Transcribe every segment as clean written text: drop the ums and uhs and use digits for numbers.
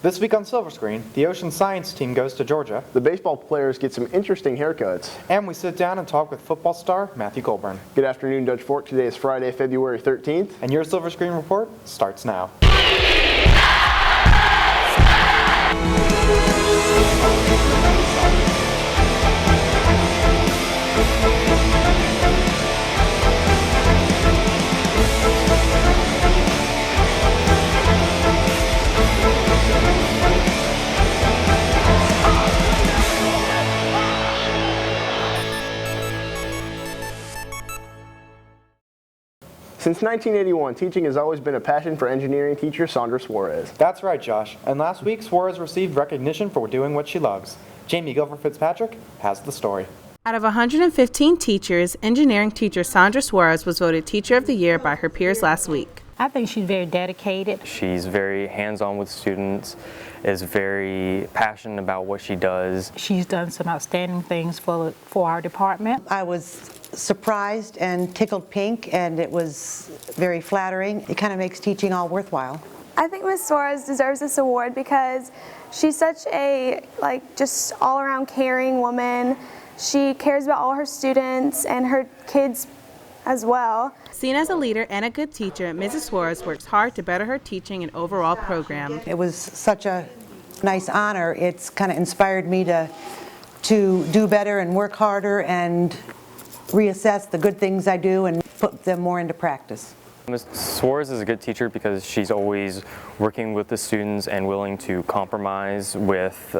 This week on Silver Screen, the Ocean Science team goes to Georgia. The baseball players get some interesting haircuts. And we sit down and talk with football star Matthew Goulburn. Good afternoon, Dutch Fork. Today is Friday, February 13th. And your Silver Screen report starts now. Since 1981, teaching has always been a passion for engineering teacher Sandra Suarez. That's right, Josh. And last week, Suarez received recognition for doing what she loves. Jamie Gilbert-Fitzpatrick has the story. Out of 115 teachers, engineering teacher Sandra Suarez was voted Teacher of the Year by her peers last week. I think she's very dedicated. She's very hands-on with students, is very passionate about what she does. She's done some outstanding things for our department. I was surprised and tickled pink, and it was very flattering. It kind of makes teaching all worthwhile. I think Ms. Suarez deserves this award because she's such a just all-around caring woman. She cares about all her students and her kids as well. Seen as a leader and a good teacher, Mrs. Suarez works hard to better her teaching and overall program. It was such a nice honor. It's kind of inspired me to do better and work harder and reassess the good things I do and put them more into practice. Ms. Suarez is a good teacher because she's always working with the students and willing to compromise with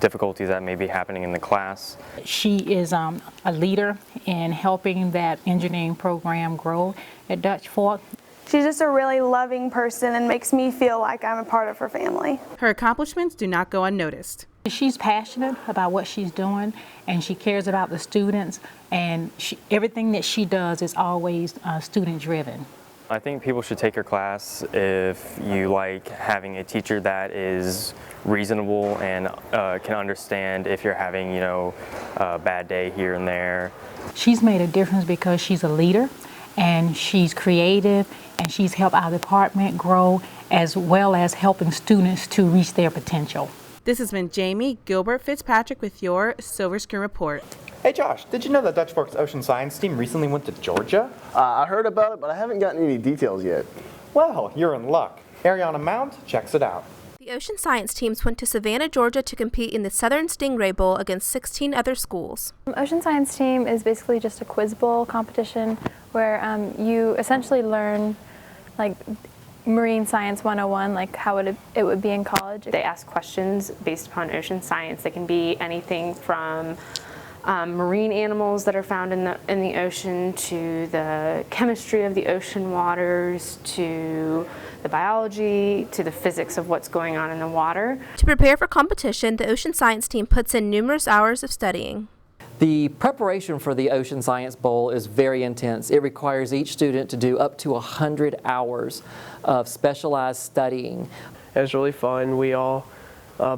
difficulties that may be happening in the class. She is a leader in helping that engineering program grow at Dutch Fork. She's just a really loving person and makes me feel like I'm a part of her family. Her accomplishments do not go unnoticed. She's passionate about what she's doing, and she cares about the students, and everything that she does is always student-driven. I think people should take her class if you like having a teacher that is reasonable and can understand if you're having, a bad day here and there. She's made a difference because she's a leader, and she's creative, and she's helped our department grow, as well as helping students to reach their potential. This has been Jamie Gilbert-Fitzpatrick with your Silver Screen Report. Hey Josh, did you know that Dutch Fork's Ocean Science team recently went to Georgia? I heard about it, but I haven't gotten any details yet. Well, you're in luck. Ariana Mount checks it out. The Ocean Science teams went to Savannah, Georgia to compete in the Southern Stingray Bowl against 16 other schools. Ocean Science team is basically just a quiz bowl competition where you essentially learn Marine Science 101, like how it would be in college. They ask questions based upon ocean science. They can be anything from marine animals that are found in the ocean to the chemistry of the ocean waters to the biology to the physics of what's going on in the water. To prepare for competition, the Ocean Science team puts in numerous hours of studying. The preparation for the Ocean Science Bowl is very intense. It requires each student to do up to 100 hours of specialized studying. It was really fun. We all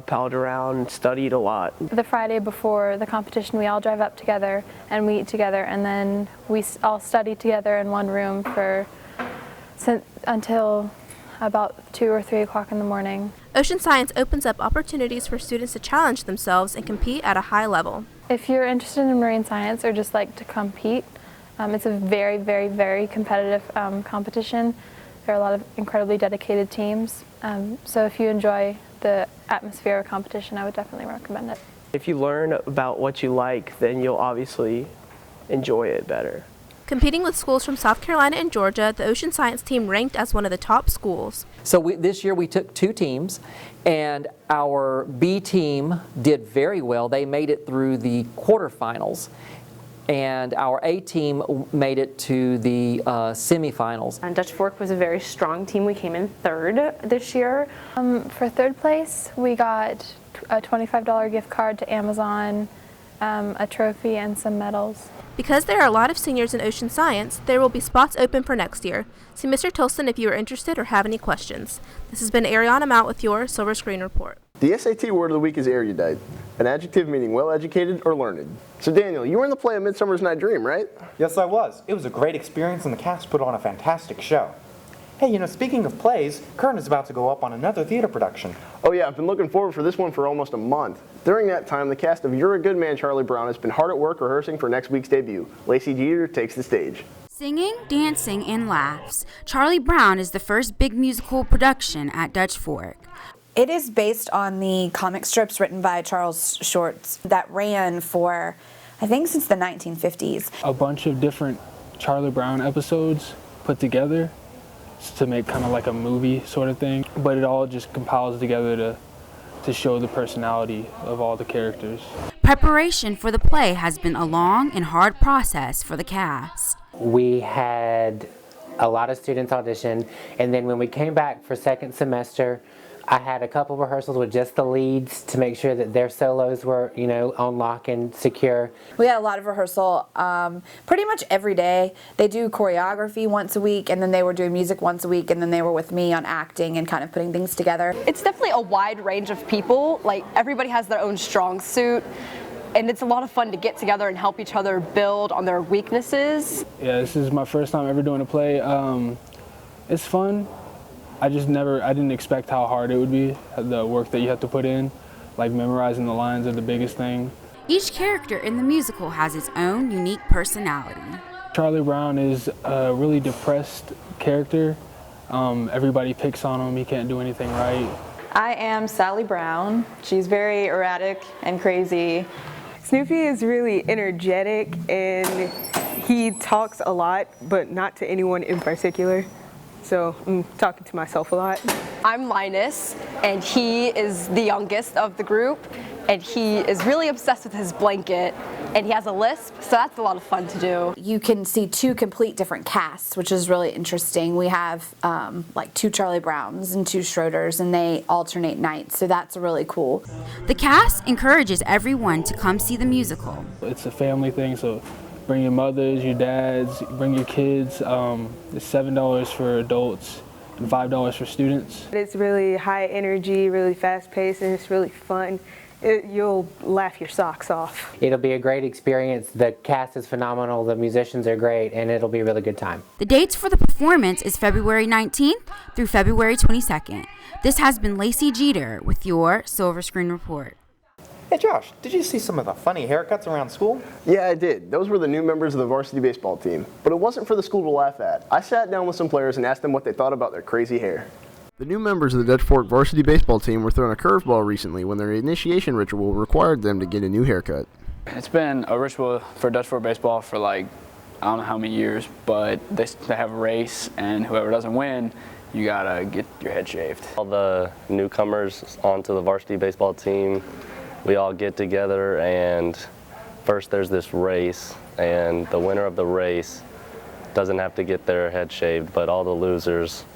palled around and studied a lot. The Friday before the competition, we all drive up together and we eat together, and then we all study together in one room until about 2 or 3 o'clock in the morning. Ocean Science opens up opportunities for students to challenge themselves and compete at a high level. If you're interested in marine science or just like to compete, it's a very, very, very competitive competition. There are a lot of incredibly dedicated teams. So if you enjoy the atmosphere of competition, I would definitely recommend it. If you learn about what you like, then you'll obviously enjoy it better. Competing with schools from South Carolina and Georgia, the Ocean Science team ranked as one of the top schools. So this year we took 2 teams, and our B team did very well. They made it through the quarterfinals, and our A team made it to the semifinals. And Dutch Fork was a very strong team. We came in 3rd this year. For 3rd place, we got a $25 gift card to Amazon, a trophy, and some medals. Because there are a lot of seniors in Ocean Science, there will be spots open for next year. See Mr. Tilson if you are interested or have any questions. This has been Ariana Mount with your Silver Screen Report. The SAT word of the week is erudite, an adjective meaning well-educated or learned. So Daniel, you were in the play A Midsummer's Night Dream, right? Yes, I was. It was a great experience and the cast put on a fantastic show. Hey, speaking of plays, Kern is about to go up on another theater production. Oh yeah, I've been looking forward for this one for almost a month. During that time, the cast of You're a Good Man, Charlie Brown has been hard at work rehearsing for next week's debut. Lacey Jeter takes the stage. Singing, dancing, and laughs, Charlie Brown is the first big musical production at Dutch Fork. It is based on the comic strips written by Charles Schwartz that ran for, I think, since the 1950s. A bunch of different Charlie Brown episodes put together to make kind of like a movie sort of thing, but it all just compiles together to show the personality of all the characters. Preparation for the play has been a long and hard process for the cast. We had a lot of students audition, and then when we came back for second semester, I had a couple rehearsals with just the leads to make sure that their solos were, on lock and secure. We had a lot of rehearsal pretty much every day. They do choreography once a week, and then they were doing music once a week, and then they were with me on acting and kind of putting things together. It's definitely a wide range of people. Like, everybody has their own strong suit, and it's a lot of fun to get together and help each other build on their weaknesses. Yeah, this is my first time ever doing a play. It's fun. I didn't expect how hard it would be, the work that you have to put in, like memorizing the lines are the biggest thing. Each character in the musical has its own unique personality. Charlie Brown is a really depressed character. Everybody picks on him, he can't do anything right. I am Sally Brown. She's very erratic and crazy. Snoopy is really energetic and he talks a lot, but not to anyone in particular. So I'm talking to myself a lot. I'm Linus, and he is the youngest of the group, and he is really obsessed with his blanket, and he has a lisp, so that's a lot of fun to do. You can see two complete different casts, which is really interesting. We have like two Charlie Browns and two Schroeders, and they alternate nights, so that's really cool. The cast encourages everyone to come see the musical. It's a family thing, so bring your mothers, your dads, bring your kids. It's $7 for adults and $5 for students. It's really high energy, really fast paced, and it's really fun. You'll laugh your socks off. It'll be a great experience. The cast is phenomenal, the musicians are great, and it'll be a really good time. The dates for the performance is February 19th through February 22nd. This has been Lacey Jeter with your Silver Screen Report. Hey Josh, did you see some of the funny haircuts around school? Yeah, I did. Those were the new members of the varsity baseball team. But it wasn't for the school to laugh at. I sat down with some players and asked them what they thought about their crazy hair. The new members of the Dutch Fork varsity baseball team were thrown a curveball recently when their initiation ritual required them to get a new haircut. It's been a ritual for Dutch Fork baseball for I don't know how many years, but they have a race, and whoever doesn't win, you gotta get your head shaved. All the newcomers onto the varsity baseball team, we all get together, and first there's this race, and the winner of the race doesn't have to get their head shaved, but all the losers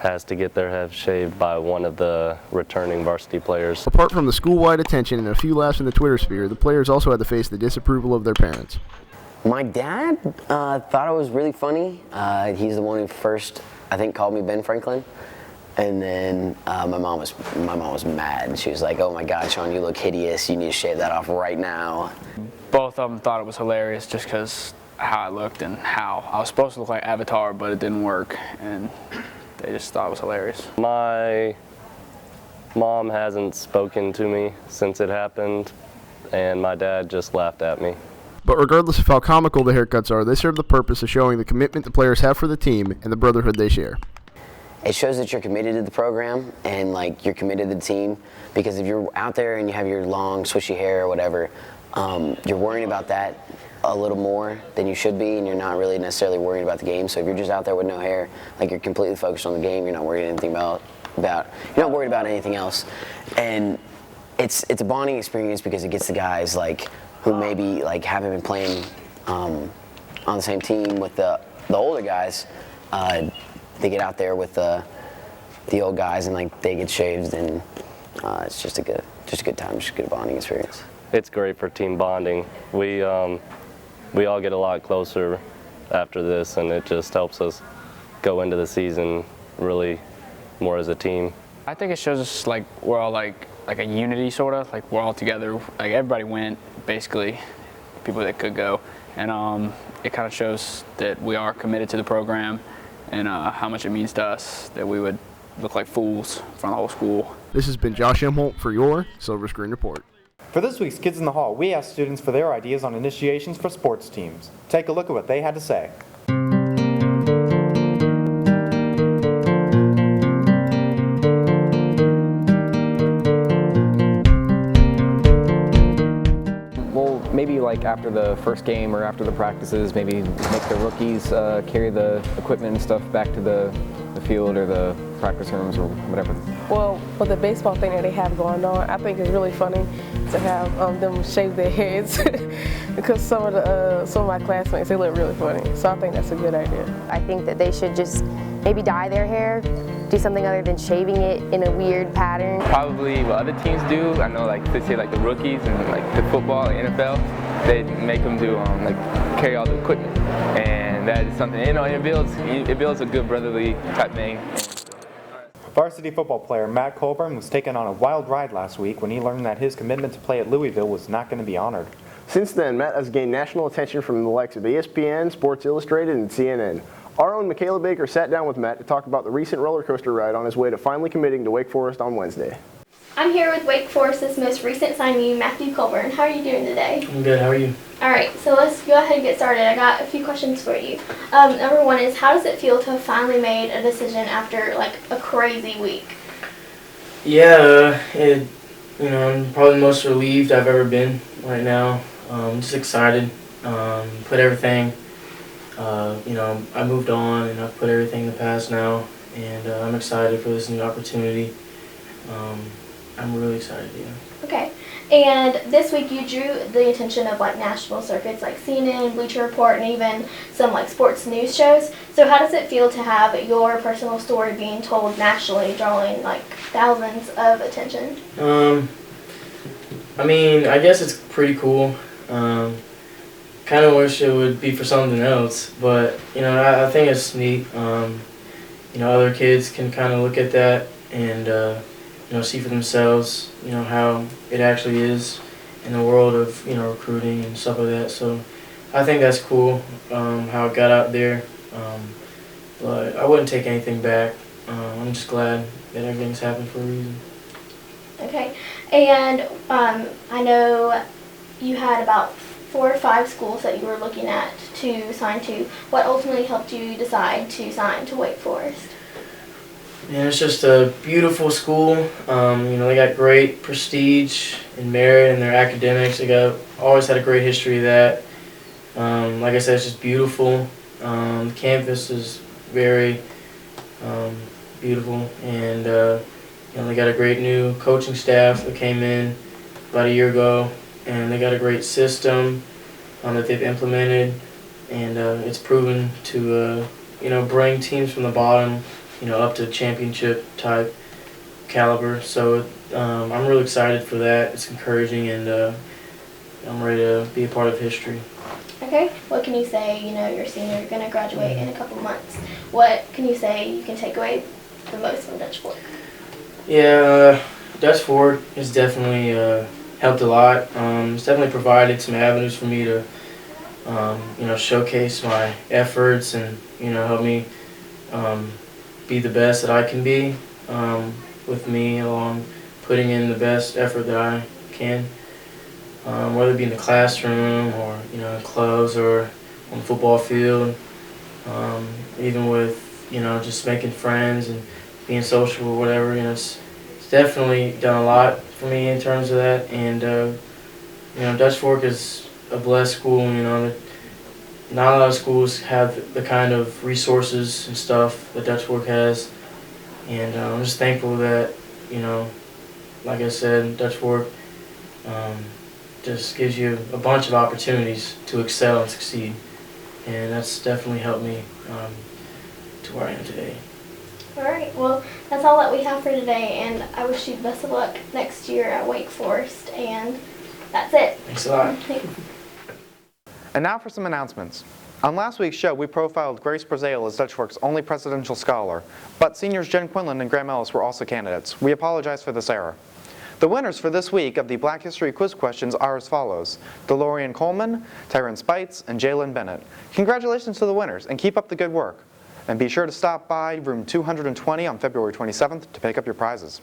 has to get their head shaved by one of the returning varsity players. Apart from the school-wide attention and a few laughs in the Twitter sphere, the players also had to face the disapproval of their parents. My dad thought it was really funny. He's the one who first, I think, called me Ben Franklin. And then my mom was mad. She was like, "Oh my God, Sean, you look hideous. You need to shave that off right now." Both of them thought it was hilarious just because how I looked and how I was supposed to look like Avatar, but it didn't work, and they just thought it was hilarious. My mom hasn't spoken to me since it happened, and my dad just laughed at me. But regardless of how comical the haircuts are, they serve the purpose of showing the commitment the players have for the team and the brotherhood they share. It shows that you're committed to the program and you're committed to the team, because if you're out there and you have your long swishy hair or whatever, you're worrying about that a little more than you should be, and you're not really necessarily worrying about the game. So if you're just out there with no hair, you're completely focused on the game, you're not worried anything about you're not worried about anything else. And it's a bonding experience because it gets the guys who maybe haven't been playing on the same team with the older guys. They get out there with the old guys and they get shaved, and it's just a good time, just a good bonding experience. It's great for team bonding. We all get a lot closer after this, and it just helps us go into the season really more as a team. I think it shows us we're all like a unity sort of, we're all together. Everybody went basically, people that could go, and it kind of shows that we are committed to the program. and how much it means to us that we would look like fools in front of the whole school. This has been Josh Emholt for your Silver Screen Report. For this week's Kids in the Hall, we asked students for their ideas on initiations for sports teams. Take a look at what they had to say. Well, maybe like after the first game or after the practices, maybe make the rookies carry the equipment and stuff back to the field or the practice rooms or whatever. Well, with the baseball thing that they have going on, I think it's really funny to have them shave their heads because some of my classmates, they look really funny. So I think that's a good idea. I think that they should just maybe dye their hair, do something other than shaving it in a weird pattern. Probably what other teams do. I know, like they say, like the rookies and like the football, NFL, they make them do like carry all the equipment, and that is something, you know, it builds a good brotherly type thing. Varsity football player Matt Colburn was taken on a wild ride last week when he learned that his commitment to play at Louisville was not going to be honored. Since then, Matt has gained national attention from the likes of ESPN, Sports Illustrated, and CNN. Our own Michaela Baker sat down with Matt to talk about the recent roller coaster ride on his way to finally committing to Wake Forest on Wednesday. I'm here with Wake Forest's most recent signee, Matthew Colburn. How are you doing today? I'm good. How are you? All right, so let's go ahead and get started. I got a few questions for you. Number one is, how does it feel to have finally made a decision after like a crazy week? Yeah, I'm probably the most relieved I've ever been right now. Just excited. Put everything. I moved on and I've put everything in the past now, and I'm excited for this new opportunity. I'm really excited, yeah. Okay, and this week you drew the attention of like national circuits like CNN, Bleacher Report, and even some like sports news shows. So how does it feel to have your personal story being told nationally, drawing like thousands of attention? I mean, I guess it's pretty cool. Kind of wish it would be for something else, but I think it's neat. Other kids can kind of look at that and see for themselves, how it actually is in the world of recruiting and stuff like that. So I think that's cool, how it got out there. But I wouldn't take anything back. I'm just glad that everything's happened for a reason. Okay, and I know you had about 4 or 5 schools that you were looking at to sign to. What ultimately helped you decide to sign to Wake Forest? And it's just a beautiful school. They got great prestige and merit in their academics. They always had a great history of that. Like I said, it's just beautiful. The campus is very beautiful, and they got a great new coaching staff that came in about a year ago, and they got a great system that they've implemented, and it's proven to bring teams from the bottom up to championship type caliber. So I'm really excited for that. It's encouraging, and I'm ready to be a part of history. Okay, what can you say, you're a senior, you're going to graduate in a couple of months. What can you say you can take away the most from Dutch Fork? Yeah, Dutch Fork has definitely helped a lot. It's definitely provided some avenues for me to showcase my efforts and help me be the best that I can be, with me along putting in the best effort that I can, whether it be in the classroom or in clubs or on the football field, even with just making friends and being social or whatever. It's definitely done a lot for me in terms of that, and Dutch Fork is a blessed school. Not a lot of schools have the kind of resources and stuff that Dutch Fork has, and I'm just thankful that like I said, Dutch Fork just gives you a bunch of opportunities to excel and succeed, and that's definitely helped me to where I am today. All right, well, that's all that we have for today, and I wish you the best of luck next year at Wake Forest, and that's it. Thanks a lot. Thanks. And now for some announcements. On last week's show, we profiled Grace Brazale as Dutch Fork's only presidential scholar, but seniors Jen Quinlan and Graham Ellis were also candidates. We apologize for this error. The winners for this week of the Black History Quiz questions are as follows: DeLorean Coleman, Tyron Spites, and Jalen Bennett. Congratulations to the winners, and keep up the good work. And be sure to stop by room 220 on February 27th to pick up your prizes.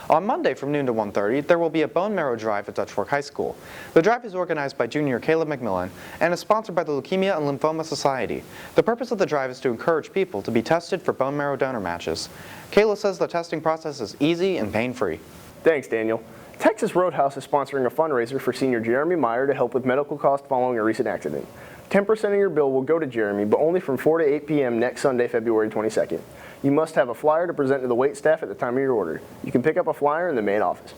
On Monday from noon to 1:30, there will be a bone marrow drive at Dutch Fork High School. The drive is organized by junior Caleb McMillan and is sponsored by the Leukemia and Lymphoma Society. The purpose of the drive is to encourage people to be tested for bone marrow donor matches. Kayla says the testing process is easy and pain-free. Thanks, Daniel. Texas Roadhouse is sponsoring a fundraiser for senior Jeremy Meyer to help with medical costs following a recent accident. 10% of your bill will go to Jeremy, but only from 4 to 8 p.m. next Sunday, February 22nd. You must have a flyer to present to the wait staff at the time of your order. You can pick up a flyer in the main office.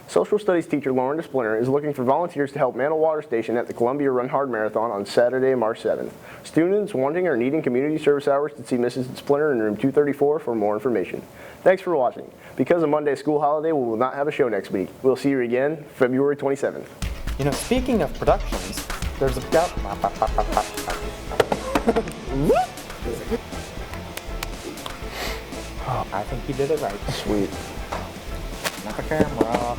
Social studies teacher Lauren DeSplinter is looking for volunteers to help man a water station at the Columbia Run Hard Marathon on Saturday, March 7th. Students wanting or needing community service hours to see Mrs. DeSplinter in room 234 for more information. Thanks for watching. Because of Monday's school holiday, we will not have a show next week. We'll see you again February 27th. You know, speaking of productions, there's a... Oh, I think you did it right. Sweet. Not the camera.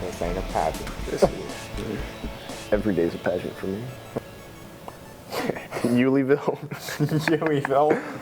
This ain't a pageant. Every day's a pageant for me. Yuleeville. Yuleeville.